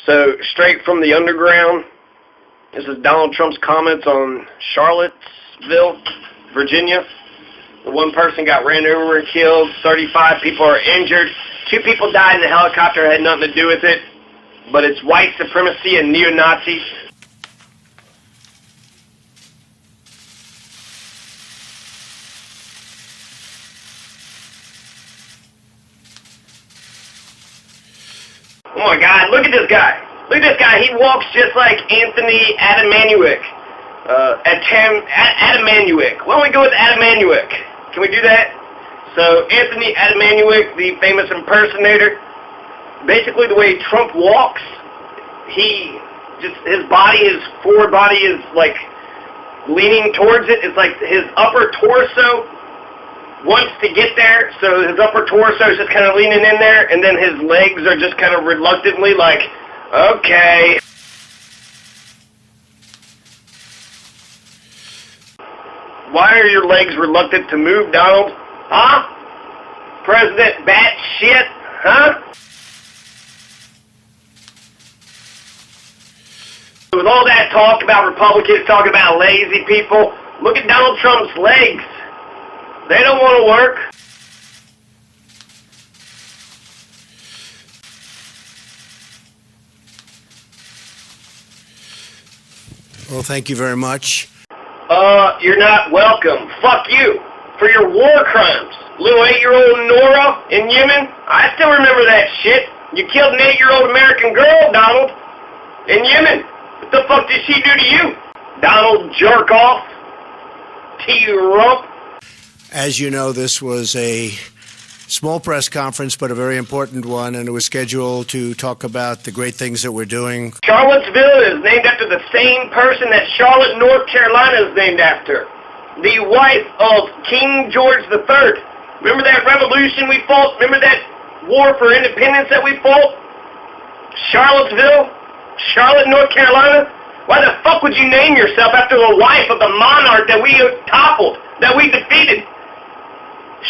So, straight from the underground, this is Donald Trump's comments on Charlottesville, Virginia. The one person got ran over and killed. 35 people are injured. 2 people died in the helicopter. It had nothing to do with it. But it's white supremacy and neo-Nazis. Oh my God, look at this guy. Look at this guy. He walks just like Anthony Adamanuik. Adamanuik. Why don't we go with Adamanuik? Can we do that? So, Anthony Adamanuik, the famous impersonator, basically the way Trump walks, his forward body is like leaning towards it. It's like his upper torso wants to get there, so his upper torso is just kind of leaning in there, and then his legs are just kind of reluctantly like, okay. Why are your legs reluctant to move, Donald? Huh? President Batshit? Huh? With all that talk about Republicans, talk about lazy people, look at Donald Trump's legs. They don't want to work. Well, thank you very much. You're not welcome. Fuck you. For your war crimes. Little 8-year-old Nora in Yemen. I still remember that shit. You killed an 8-year-old American girl, Donald, in Yemen. What the fuck did she do to you? Donald Jerk-Off? tRUMP? As you know, this was a small press conference, but a very important one, and it was scheduled to talk about the great things that we're doing. Charlottesville is named after the same person that Charlotte, North Carolina is named after. The wife of King George III. Remember that revolution we fought? Remember that war for independence that we fought? Charlottesville? Charlotte, North Carolina? Why the fuck would you name yourself after the wife of the monarch that we toppled, that we defeated?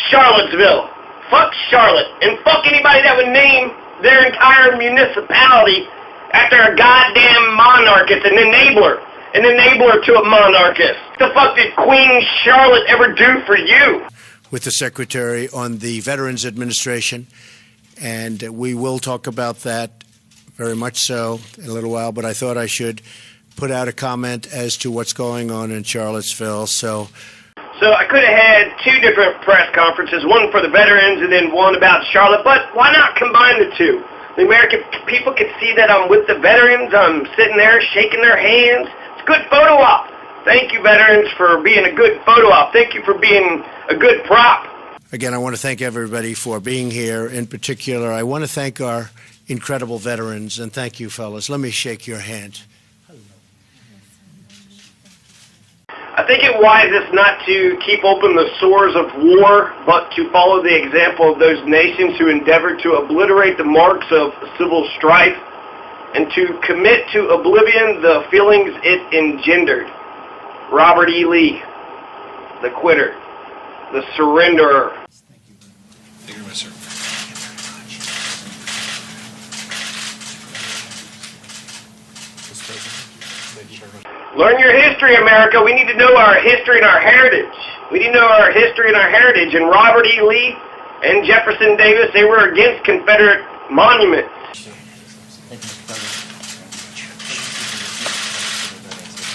Charlottesville. Fuck Charlotte. And fuck anybody that would name their entire municipality after a goddamn monarch. It's an enabler. An enabler to a monarchist. What the fuck did Queen Charlotte ever do for you? With the Secretary on the Veterans Administration, and we will talk about that very much so in a little while, but I thought I should put out a comment as to what's going on in Charlottesville. So I could have had 2 different press conferences, one for the veterans and then one about Charlotte, but why not combine the 2? The American people could see that I'm with the veterans. I'm sitting there shaking their hands. It's a good photo op. Thank you, veterans, for being a good photo op. Thank you for being a good prop. Again, I want to thank everybody for being here. In particular, I want to thank our incredible veterans, and thank you, fellas. Let me shake your hand. I think it wisest not to keep open the sores of war, but to follow the example of those nations who endeavored to obliterate the marks of civil strife and to commit to oblivion the feelings it engendered. Robert E. Lee, the quitter, the surrenderer. Thank you. Thank you, sir. Learn your history, America. We need to know our history and our heritage. We need to know our history and our heritage. And Robert E. Lee and Jefferson Davis, they were against Confederate monuments.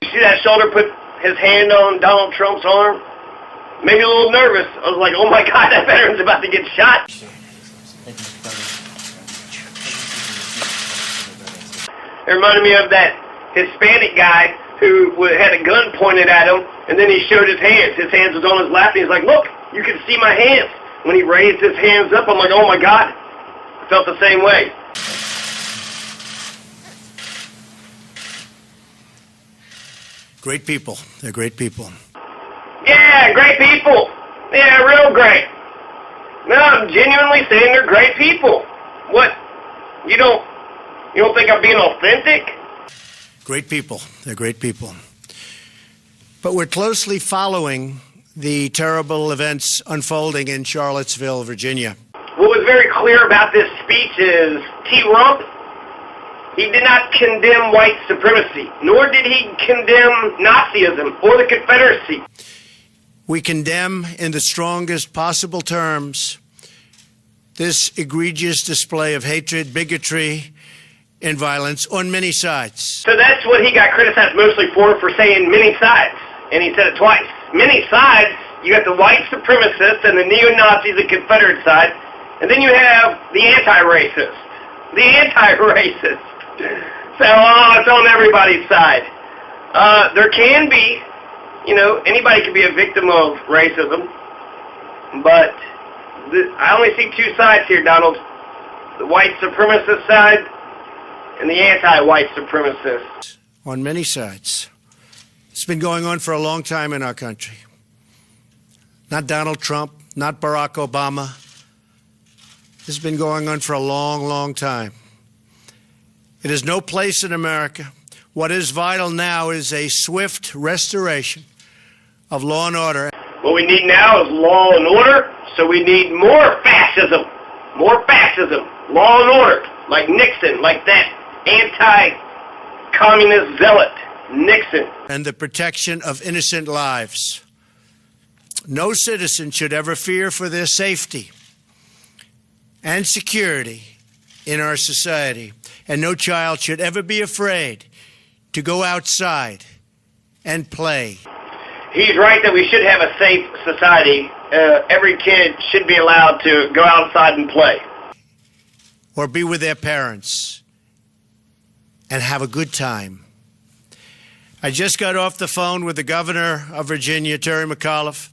You see that shoulder put his hand on Donald Trump's arm? Made me a little nervous. I was like, oh my God, that veteran's about to get shot. It reminded me of that Hispanic guy who had a gun pointed at him, and then he showed his hands. His hands was on his lap, and he's like, look, you can see my hands. When he raised his hands up, I'm like, oh my God. I felt the same way. Great people. They're great people. Yeah, great people. Yeah, real great. No, I'm genuinely saying they're great people. What? You don't think I'm being authentic? Great people. They're great people. But we're closely following the terrible events unfolding in Charlottesville, Virginia. What was very clear about this speech is tRUMP, He did not condemn white supremacy, nor did he condemn Nazism or the Confederacy. We condemn in the strongest possible terms this egregious display of hatred, bigotry, and violence on many sides. So that's what he got criticized mostly for saying many sides. And he said it twice. Many sides. You got the white supremacists and the neo-Nazis, the Confederate side. And then you have the anti-racist. The anti-racist. So, it's on everybody's side. There can be, anybody can be a victim of racism. But I only see two sides here, Donald. The white supremacist side and the anti-white supremacists. On many sides. It's been going on for a long time in our country. Not Donald Trump, not Barack Obama. This has been going on for a long, long time. It has no place in America. What is vital now is a swift restoration of law and order. What we need now is law and order, so we need more fascism. More fascism. Law and order. Like Nixon, like that anti-communist zealot, Nixon. And the protection of innocent lives. No citizen should ever fear for their safety and security in our society. And no child should ever be afraid to go outside and play. He's right that we should have a safe society. Every kid should be allowed to go outside and play. Or be with their parents and have a good time. I just got off the phone with the governor of Virginia, Terry McAuliffe,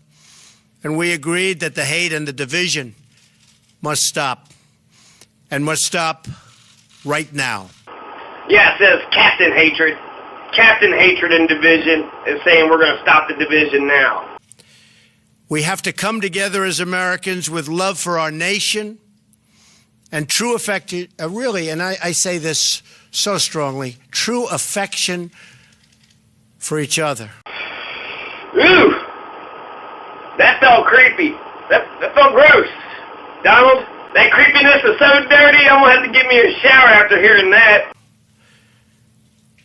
and we agreed that the hate and the division must stop, and must stop right now. Yeah, it says Captain Hatred. Captain Hatred and Division is saying we're going to stop the division now. We have to come together as Americans with love for our nation and true affection, really, and I say this so strongly, true affection for each other. Ooh, that felt creepy. That felt gross. Donald, that creepiness is so dirty, I'm going to have to give me a shower after hearing that.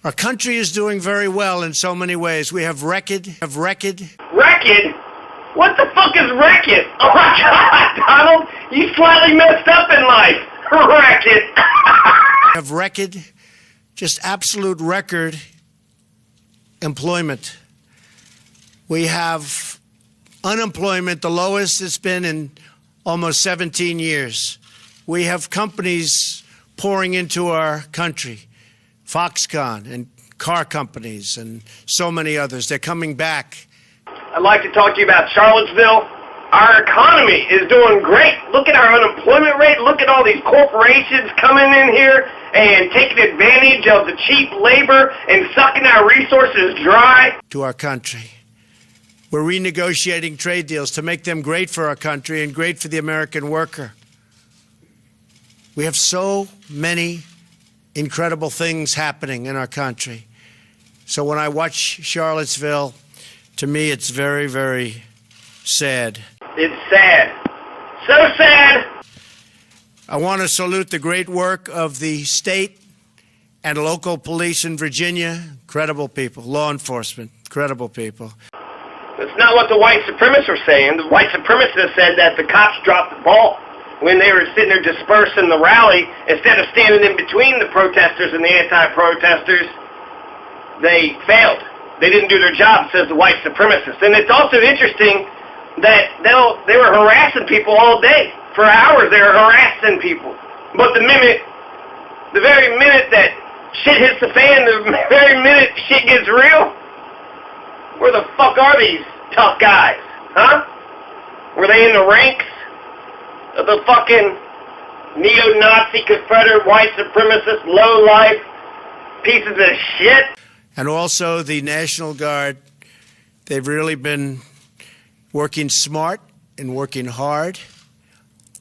Our country is doing very well in so many ways. We have record. Record? What the fuck is record? Oh my God, Donald, you slightly messed up in life. Record. Have record, just absolute record employment. We have unemployment, the lowest it's been in almost 17 years. We have companies pouring into our country. Foxconn and car companies and so many others. They're coming back. I'd like to talk to you about Charlottesville. Our economy is doing great. Look at our unemployment rate. Look at all these corporations coming in here and taking advantage of the cheap labor and sucking our resources dry. To our country. We're renegotiating trade deals to make them great for our country and great for the American worker. We have so many incredible things happening in our country. So when I watch Charlottesville, to me it's very, very sad. It's sad. So sad. I want to salute the great work of the state and local police in Virginia. Incredible people. Law enforcement. Incredible people. That's not what the white supremacists were saying. The white supremacists said that the cops dropped the ball when they were sitting there dispersing the rally. Instead of standing in between the protesters and the anti-protesters, they failed. They didn't do their job, says the white supremacists. And it's also interesting that they were harassing people all day. For hours they were harassing people. But the very minute that shit hits the fan, the very minute shit gets real, where the fuck are these tough guys? Huh? Were they in the ranks of the fucking neo-Nazi, Confederate, white supremacist, low-life pieces of shit? And also the National Guard. They've really been working smart and working hard.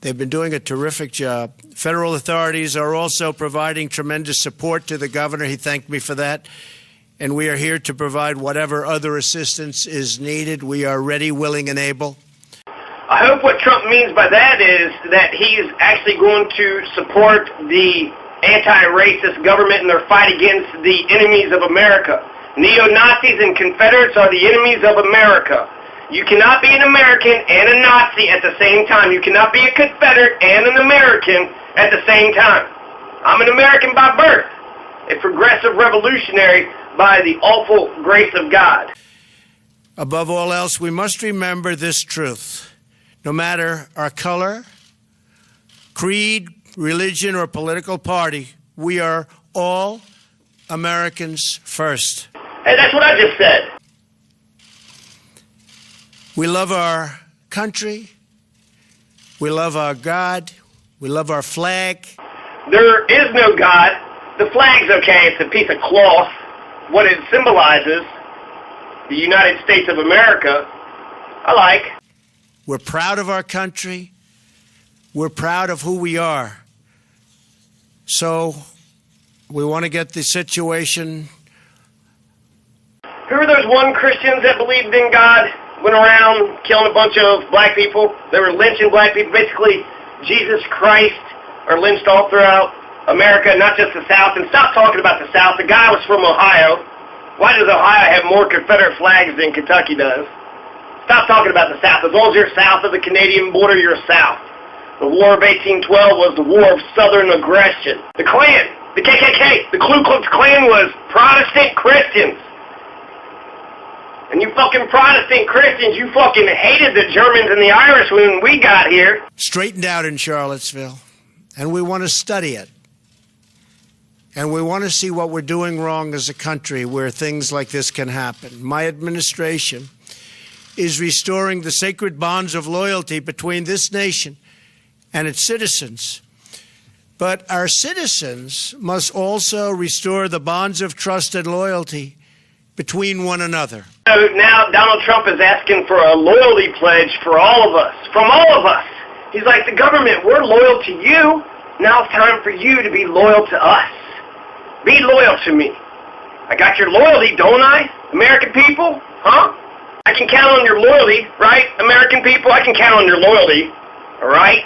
They've been doing a terrific job. Federal authorities are also providing tremendous support to the governor. He thanked me for that. And we are here to provide whatever other assistance is needed. We are ready, willing, and able. I hope what Trump means by that is that he is actually going to support the anti-racist government in their fight against the enemies of America. Neo-Nazis and Confederates are the enemies of America. You cannot be an American and a Nazi at the same time. You cannot be a Confederate and an American at the same time. I'm an American by birth, a progressive revolutionary by the awful grace of God. Above all else, we must remember this truth. No matter our color, creed, religion, or political party, we are all Americans first. Hey, that's what I just said. We love our country. We love our God. We love our flag. There is no God. The flag's okay. It's a piece of cloth. What it symbolizes, the United States of America, I like. We're proud of our country. We're proud of who we are. So we want to get the situation. Who are those one Christians that believed in God, went around killing a bunch of black people? They were lynching black people. Basically, Jesus Christ are lynched all throughout America, not just the South. And stop talking about the South. The guy was from Ohio. Why does Ohio have more Confederate flags than Kentucky does? Stop talking about the South. As long as you're south of the Canadian border, you're south. The War of 1812 was the war of Southern aggression. The Klan, the KKK, the Ku Klux Klan was Protestant Christians. And you fucking Protestant Christians, you fucking hated the Germans and the Irish when we got here. Straightened out in Charlottesville. And we want to study it. And we want to see what we're doing wrong as a country where things like this can happen. My administration is restoring the sacred bonds of loyalty between this nation and its citizens. But our citizens must also restore the bonds of trust and loyalty between one another. So now Donald Trump is asking for a loyalty pledge for all of us, from all of us. He's like, the government, we're loyal to you. Now it's time for you to be loyal to us. Be loyal to me. I got your loyalty, don't I? American people? Huh? I can count on your loyalty, right? American people, I can count on your loyalty. All right?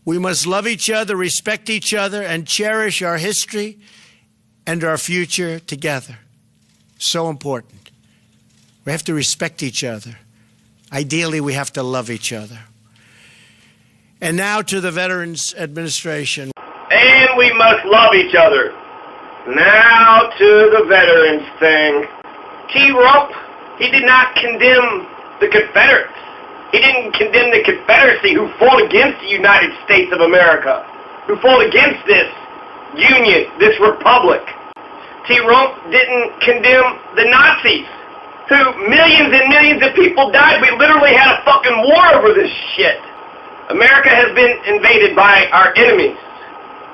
We must love each other, respect each other, and cherish our history and our future together. So important. We have to respect each other. Ideally, we have to love each other. And now to the Veterans Administration. And we must love each other. Now to the veterans thing. Trump, he did not condemn the Confederates. He didn't condemn the Confederacy who fought against the United States of America, who fought against this union, this republic. Trump didn't condemn the Nazis, who millions and millions of people died. We literally had a fucking war over this shit. America has been invaded by our enemies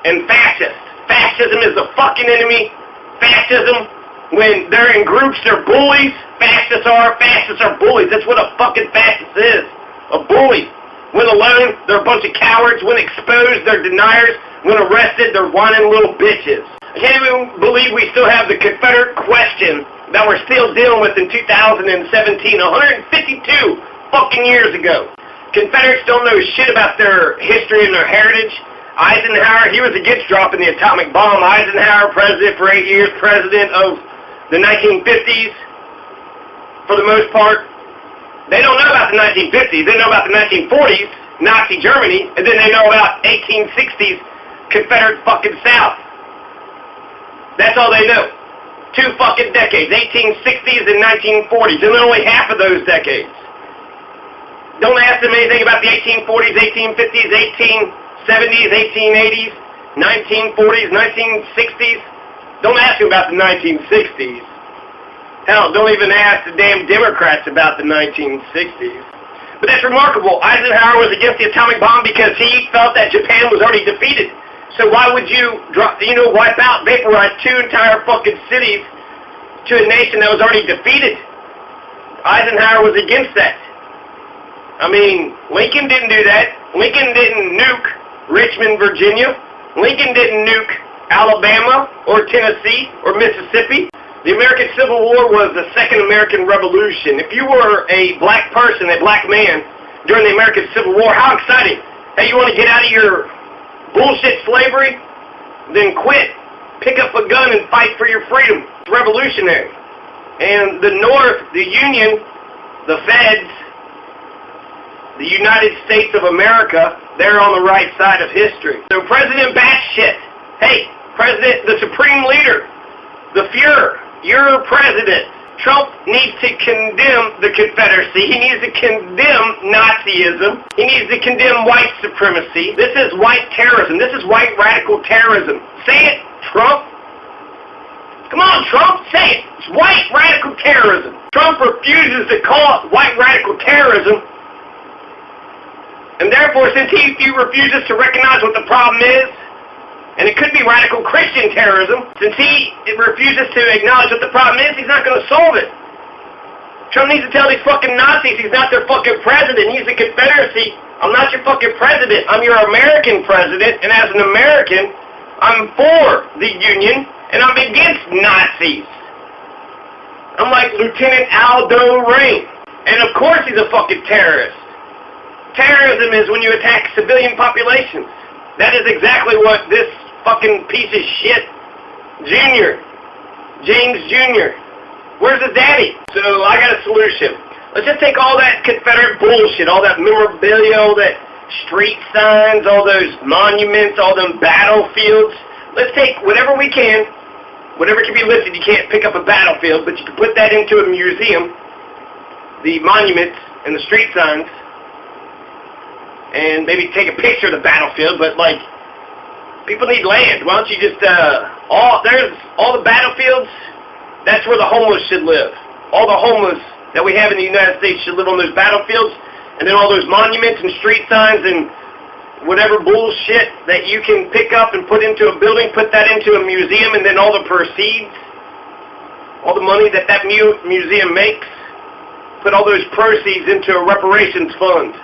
and fascists. Fascism is the fucking enemy. Fascism, when they're in groups, they're bullies. Fascists are bullies. That's what a fucking fascist is. A bully. When alone, they're a bunch of cowards. When exposed, they're deniers. When arrested, they're whining little bitches. I can't even believe we still have the Confederate question that we're still dealing with in 2017, 152 fucking years ago. Confederates don't know shit about their history and their heritage. Eisenhower, he was against dropping the atomic bomb. Eisenhower, president for 8 years, president of the 1950s, for the most part. They don't know about the 1950s. They know about the 1940s, Nazi Germany, and then they know about 1860s, Confederate fucking South. That's all they know. 2 fucking decades, 1860s and 1940s, and only half of those decades. Don't ask them anything about the 1840s, 1850s, 1870s, 1880s, 1940s, 1960s. Don't ask them about the 1960s. Hell, don't even ask the damn Democrats about the 1960s. But that's remarkable. Eisenhower was against the atomic bomb because he felt that Japan was already defeated. So why would you wipe out, vaporize 2 entire fucking cities to a nation that was already defeated? Eisenhower was against that. I mean, Lincoln didn't do that. Lincoln didn't nuke Richmond, Virginia. Lincoln didn't nuke Alabama or Tennessee or Mississippi. The American Civil War was the second American Revolution. If you were a black person, a black man, during the American Civil War, how exciting. Hey, you want to get out of your bullshit slavery? then quit. Pick up a gun and fight for your freedom. It's revolutionary. And the North, the Union, the Feds, the United States of America, they're on the right side of history. So President Batshit, hey, President, the Supreme Leader, the Fuhrer, your president, Trump needs to condemn the Confederacy. He needs to condemn Nazism. He needs to condemn white supremacy. This is white terrorism. This is white radical terrorism. Say it, Trump. Come on, Trump, say it. It's white radical terrorism. Trump refuses to call it white radical terrorism. And therefore, since he refuses to recognize what the problem is, and it could be radical Christian terrorism, since he refuses to acknowledge what the problem is, he's not going to solve it. Trump needs to tell these fucking Nazis he's not their fucking president. He's the Confederacy. I'm not your fucking president. I'm your American president, and as an American, I'm for the Union, and I'm against Nazis. I'm like Lieutenant Aldo Rain. And of course he's a fucking terrorist. Terrorism is when you attack civilian populations. That is exactly what this fucking piece of shit, James Jr., where's his daddy? So I got a solution. Let's just take all that Confederate bullshit, all that memorabilia, all that street signs, all those monuments, all them battlefields. Let's take whatever we can, whatever can be listed. You can't pick up a battlefield, but you can put that into a museum, the monuments and the street signs, and maybe take a picture of the battlefield. But like, people need land. Why don't you just all the battlefields? That's where the homeless should live. All the homeless that we have in the United States should live on those battlefields, and then all those monuments and street signs and whatever bullshit that you can pick up and put into a building, put that into a museum, and then all the proceeds, all the money that museum makes, put all those proceeds into a reparations fund.